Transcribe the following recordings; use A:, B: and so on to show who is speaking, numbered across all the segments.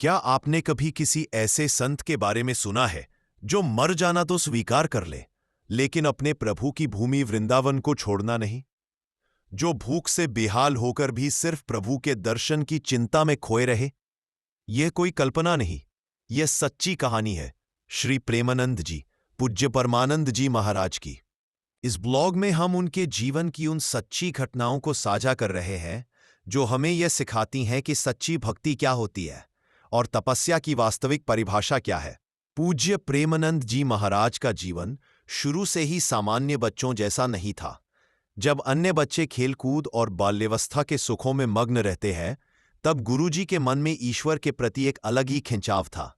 A: क्या आपने कभी किसी ऐसे संत के बारे में सुना है जो मर जाना तो स्वीकार कर ले, लेकिन अपने प्रभु की भूमि वृंदावन को छोड़ना नहीं? जो भूख से बेहाल होकर भी सिर्फ प्रभु के दर्शन की चिंता में खोए रहे? यह कोई कल्पना नहीं, यह सच्ची कहानी है श्री प्रेमानंद जी, पूज्य परमानंद जी महाराज की। इस ब्लॉग में हम उनके जीवन की उन सच्ची घटनाओं को साझा कर रहे हैं जो हमें यह सिखाती हैं कि सच्ची भक्ति क्या होती है और तपस्या की वास्तविक परिभाषा क्या है। पूज्य प्रेमानंद जी महाराज का जीवन शुरू से ही सामान्य बच्चों जैसा नहीं था। जब अन्य बच्चे खेलकूद और बाल्यावस्था के सुखों में मग्न रहते हैं, तब गुरुजी के मन में ईश्वर के प्रति एक अलग ही खिंचाव था।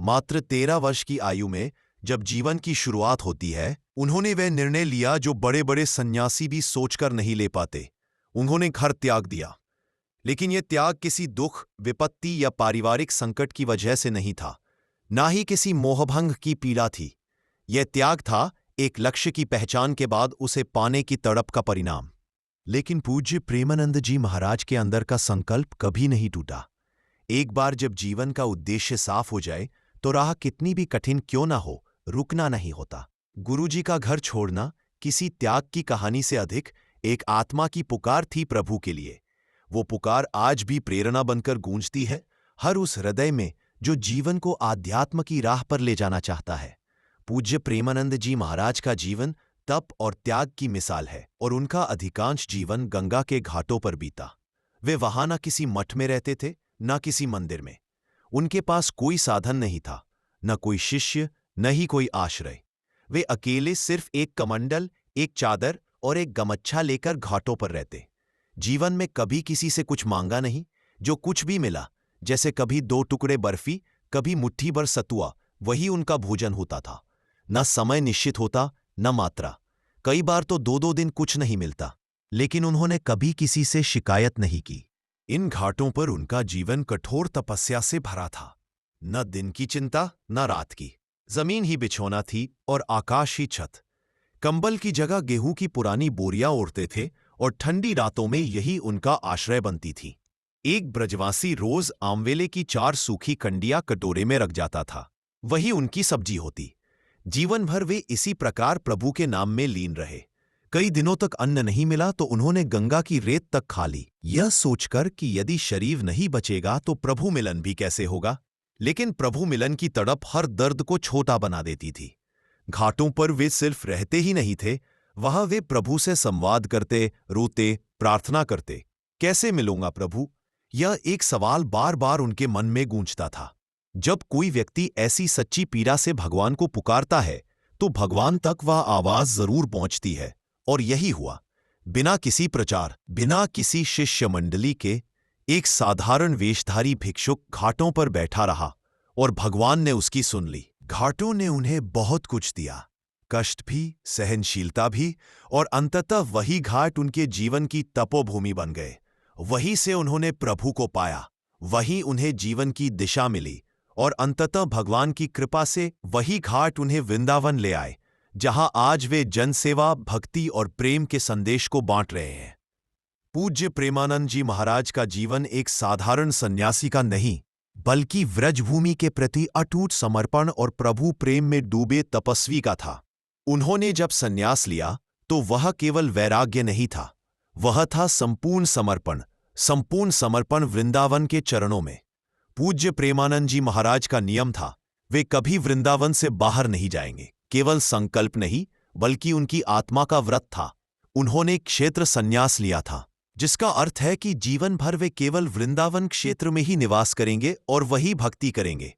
A: मात्र 13 वर्ष की आयु में जब जीवन की शुरुआत होती है, उन्होंने वह निर्णय लिया जो बड़े बड़े सन्यासी भी सोचकर नहीं ले पाते। उन्होंने घर त्याग दिया। लेकिन यह त्याग किसी दुख, विपत्ति या पारिवारिक संकट की वजह से नहीं था, ना ही किसी मोहभंग की पीड़ा थी। यह त्याग था एक लक्ष्य की पहचान के बाद उसे पाने की तड़प का परिणाम। लेकिन पूज्य प्रेमानंद जी महाराज के अंदर का संकल्प कभी नहीं टूटा। एक बार जब जीवन का उद्देश्य साफ हो जाए, तो राह कितनी भी कठिन क्यों ना हो, रुकना नहीं होता। गुरुजी का घर छोड़ना किसी त्याग की कहानी से अधिक एक आत्मा की पुकार थी प्रभु के लिए। वो पुकार आज भी प्रेरणा बनकर गूंजती है हर उस हृदय में जो जीवन को आध्यात्म की राह पर ले जाना चाहता है। पूज्य प्रेमानंद जी महाराज का जीवन तप और त्याग की मिसाल है और उनका अधिकांश जीवन गंगा के घाटों पर बीता। वे वहां न किसी मठ में रहते थे, न किसी मंदिर में। उनके पास कोई साधन नहीं था, न कोई शिष्य, न ही कोई आश्रय। वे अकेले सिर्फ एक कमंडल, एक चादर और एक गमच्छा लेकर घाटों पर रहते। जीवन में कभी किसी से कुछ मांगा नहीं। जो कुछ भी मिला, जैसे कभी 2 टुकड़े बर्फी, कभी मुट्ठी भर सतुआ, वही उनका भोजन होता था। न समय निश्चित होता, न मात्रा। कई बार तो 2-2 दिन कुछ नहीं मिलता, लेकिन उन्होंने कभी किसी से शिकायत नहीं की। इन घाटों पर उनका जीवन कठोर तपस्या से भरा था। न दिन की चिंता, न रात की। जमीन ही बिछौना थी और आकाश ही छत। कंबल की जगह गेहूं की पुरानी बोरियां ओढ़ते थे और ठंडी रातों में यही उनका आश्रय बनती थी। एक ब्रजवासी रोज आमवेले की 4 सूखी कंडियां कटोरे में रख जाता था, वही उनकी सब्जी होती। जीवन भर वे इसी प्रकार प्रभु के नाम में लीन रहे। कई दिनों तक अन्न नहीं मिला तो उन्होंने गंगा की रेत तक खा ली, यह सोचकर कि यदि शरीर नहीं बचेगा तो प्रभु मिलन भी कैसे होगा। लेकिन प्रभु मिलन की तड़प हर दर्द को छोटा बना देती थी। घाटों पर वे सिर्फ रहते ही नहीं थे, वहां वे प्रभु से संवाद करते, रोते, प्रार्थना करते। कैसे मिलूंगा प्रभु, यह एक सवाल बार बार उनके मन में गूंजता था। जब कोई व्यक्ति ऐसी सच्ची पीड़ा से भगवान को पुकारता है, तो भगवान तक वह आवाज जरूर पहुंचती है। और यही हुआ। बिना किसी प्रचार, बिना किसी शिष्य मंडली के, एक साधारण वेशधारी भिक्षुक घाटों पर बैठा रहा और भगवान ने उसकी सुन ली। घाटों ने उन्हें बहुत कुछ दिया, कष्ट भी, सहनशीलता भी, और अंततः वही घाट उनके जीवन की तपोभूमि बन गए। वहीं से उन्होंने प्रभु को पाया, वहीं उन्हें जीवन की दिशा मिली और अंततः भगवान की कृपा से वही घाट उन्हें वृंदावन ले आए, जहां आज वे जनसेवा, भक्ति और प्रेम के संदेश को बांट रहे हैं। पूज्य प्रेमानंद जी महाराज का जीवन एक साधारण सन्यासी का नहीं, बल्कि व्रजभूमि के प्रति अटूट समर्पण और प्रभु प्रेम में डूबे तपस्वी का था। उन्होंने जब संन्यास लिया तो वह केवल वैराग्य नहीं था, वह था संपूर्ण समर्पण। संपूर्ण समर्पण वृंदावन के चरणों में। पूज्य प्रेमानंद जी महाराज का नियम था, वे कभी वृंदावन से बाहर नहीं जाएंगे। केवल संकल्प नहीं, बल्कि उनकी आत्मा का व्रत था। उन्होंने क्षेत्र संन्यास लिया था, जिसका अर्थ है कि जीवन भर वे केवल वृंदावन क्षेत्र में ही निवास करेंगे और वही भक्ति करेंगे।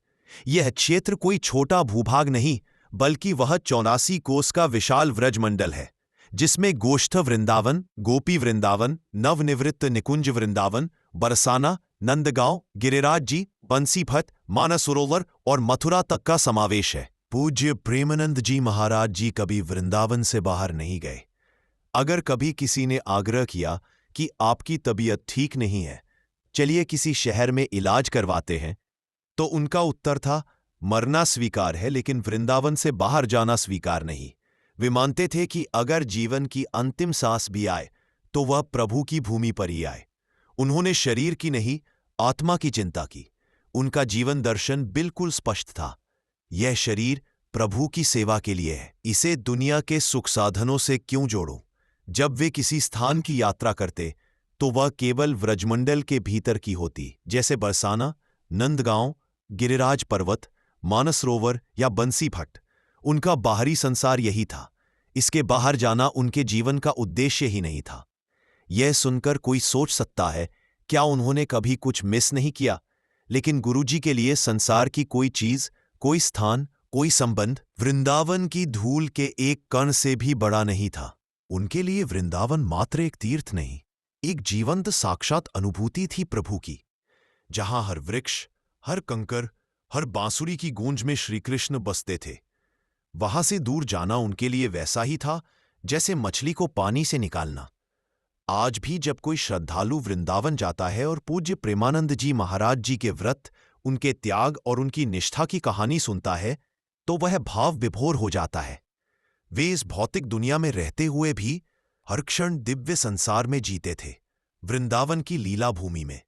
A: यह क्षेत्र कोई छोटा भूभाग नहीं, बल्कि वह 84 कोस का विशाल व्रजमंडल है, जिसमें गोष्ठ वृंदावन, गोपी वृंदावन, नवनिवृत्त निकुंज वृंदावन, बरसाना, नंदगांव, गिरिराज जी, बंसीभट्ट, मानसरोवर और मथुरा तक का समावेश है। पूज्य प्रेमानंद जी महाराज जी कभी वृंदावन से बाहर नहीं गए। अगर कभी किसी ने आग्रह किया कि आपकी तबीयत ठीक नहीं है, चलिए किसी शहर में इलाज करवाते हैं, तो उनका उत्तर था, मरना स्वीकार है, लेकिन वृंदावन से बाहर जाना स्वीकार नहीं। वे मानते थे कि अगर जीवन की अंतिम सांस भी आए तो वह प्रभु की भूमि पर ही आए। उन्होंने शरीर की नहीं, आत्मा की चिंता की। उनका जीवन दर्शन बिल्कुल स्पष्ट था। यह शरीर प्रभु की सेवा के लिए है, इसे दुनिया के सुख साधनों से क्यों जोड़ूं? जब वे किसी स्थान की यात्रा करते तो वह केवल व्रजमंडल के भीतर की होती, जैसे बरसाना, नंदगांव, गिरिराज पर्वत, मानसरोवर या बंसी भट्ट। उनका बाहरी संसार यही था। इसके बाहर जाना उनके जीवन का उद्देश्य ही नहीं था। यह सुनकर कोई सोच सकता है, क्या उन्होंने कभी कुछ मिस नहीं किया? लेकिन गुरुजी के लिए संसार की कोई चीज, कोई स्थान, कोई संबंध वृंदावन की धूल के एक कण से भी बड़ा नहीं था। उनके लिए वृंदावन मात्र एक तीर्थ नहीं, एक जीवंत साक्षात अनुभूति थी प्रभु की, जहां हर वृक्ष, हर कंकर, हर बांसुरी की गूंज में श्रीकृष्ण बसते थे। वहां से दूर जाना उनके लिए वैसा ही था जैसे मछली को पानी से निकालना। आज भी जब कोई श्रद्धालु वृंदावन जाता है और पूज्य प्रेमानंद जी महाराज जी के व्रत, उनके त्याग और उनकी निष्ठा की कहानी सुनता है तो वह भाव विभोर हो जाता है। वे इस भौतिक दुनिया में रहते हुए भी हर क्षण दिव्य संसार में जीते थे, वृंदावन की लीला भूमि में।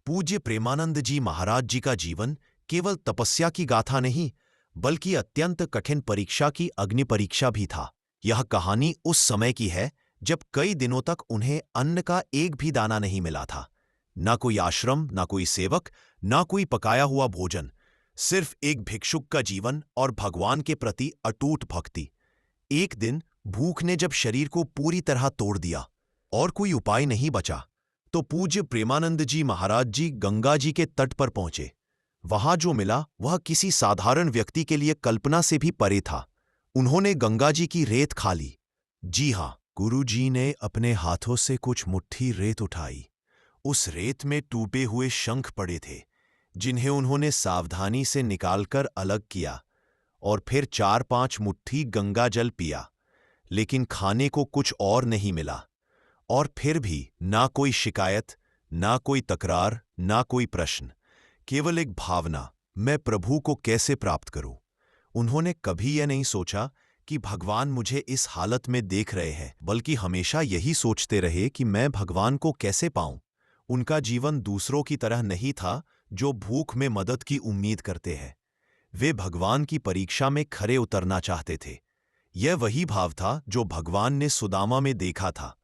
A: पूज्य प्रेमानंद जी महाराज जी का जीवन केवल तपस्या की गाथा नहीं, बल्कि अत्यंत कठिन परीक्षा की अग्नि परीक्षा भी था। यह कहानी उस समय की है जब कई दिनों तक उन्हें अन्न का एक भी दाना नहीं मिला था। ना कोई आश्रम, ना कोई सेवक, ना कोई पकाया हुआ भोजन, सिर्फ एक भिक्षुक का जीवन और भगवान के प्रति अटूट भक्ति। एक दिन भूख ने जब शरीर को पूरी तरह तोड़ दिया और कोई उपाय नहीं बचा, तो पूज्य प्रेमानंद जी महाराज जी गंगा जी के तट पर पहुंचे। वहां जो मिला वह किसी साधारण व्यक्ति के लिए कल्पना से भी परे था। उन्होंने गंगा जी की रेत खा ली। जी हां, गुरु जी ने अपने हाथों से कुछ मुट्ठी रेत उठाई। उस रेत में टूटे हुए शंख पड़े थे, जिन्हें उन्होंने सावधानी से निकालकर अलग किया और फिर 4-5 मुट्ठी गंगा जल पिया। लेकिन खाने को कुछ और नहीं मिला। और फिर भी ना कोई शिकायत, ना कोई तकरार, ना कोई प्रश्न, केवल एक भावना, मैं प्रभु को कैसे प्राप्त करूं? उन्होंने कभी यह नहीं सोचा कि भगवान मुझे इस हालत में देख रहे हैं, बल्कि हमेशा यही सोचते रहे कि मैं भगवान को कैसे पाऊं। उनका जीवन दूसरों की तरह नहीं था जो भूख में मदद की उम्मीद करते हैं। वे भगवान की परीक्षा में खरे उतरना चाहते थे। यह वही भाव था जो भगवान ने सुदामा में देखा था।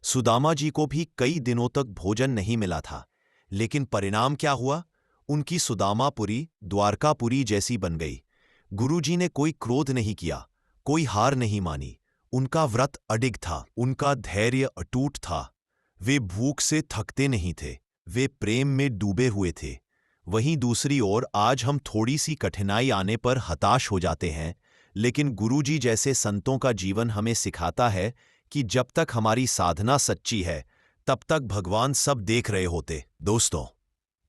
A: सुदामा जी को भी कई दिनों तक भोजन नहीं मिला था, लेकिन परिणाम क्या हुआ? उनकी सुदामापुरी द्वारकापुरी जैसी बन गई। गुरुजी ने कोई क्रोध नहीं किया, कोई हार नहीं मानी। उनका व्रत अडिग था, उनका धैर्य अटूट था। वे भूख से थकते नहीं थे, वे प्रेम में डूबे हुए थे। वहीं दूसरी ओर आज हम थोड़ी सी कठिनाई आने पर हताश हो जाते हैं, लेकिन गुरुजी जैसे संतों का जीवन हमें सिखाता है कि जब तक हमारी साधना सच्ची है, तब तक भगवान सब देख रहे होते। दोस्तों,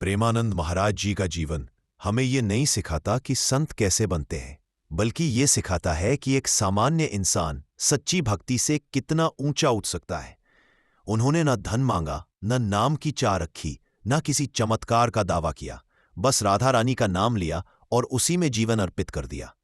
A: प्रेमानंद महाराज जी का जीवन हमें ये नहीं सिखाता कि संत कैसे बनते हैं, बल्कि ये सिखाता है कि एक सामान्य इंसान सच्ची भक्ति से कितना ऊंचा उठ सकता है। उन्होंने न धन मांगा, न नाम की चाह रखी, न किसी चमत्कार का दावा किया, बस राधा रानी का नाम लिया और उसी में जीवन अर्पित कर दिया।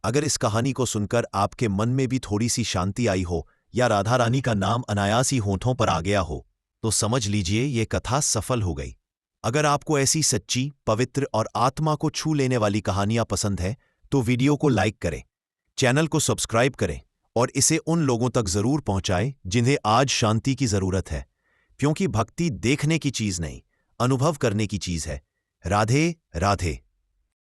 A: अगर इस कहानी को सुनकर आपके मन में भी थोड़ी सी शांति आई हो या राधा रानी का नाम अनायास ही होठों पर आ गया हो, तो समझ लीजिए ये कथा सफल हो गई। अगर आपको ऐसी सच्ची, पवित्र और आत्मा को छू लेने वाली कहानियां पसंद है तो वीडियो को लाइक करें, चैनल को सब्सक्राइब करें और इसे उन लोगों तक जरूर पहुंचाएं जिन्हें आज शांति की जरूरत है, क्योंकि भक्ति देखने की चीज नहीं, अनुभव करने की चीज है। राधे राधे।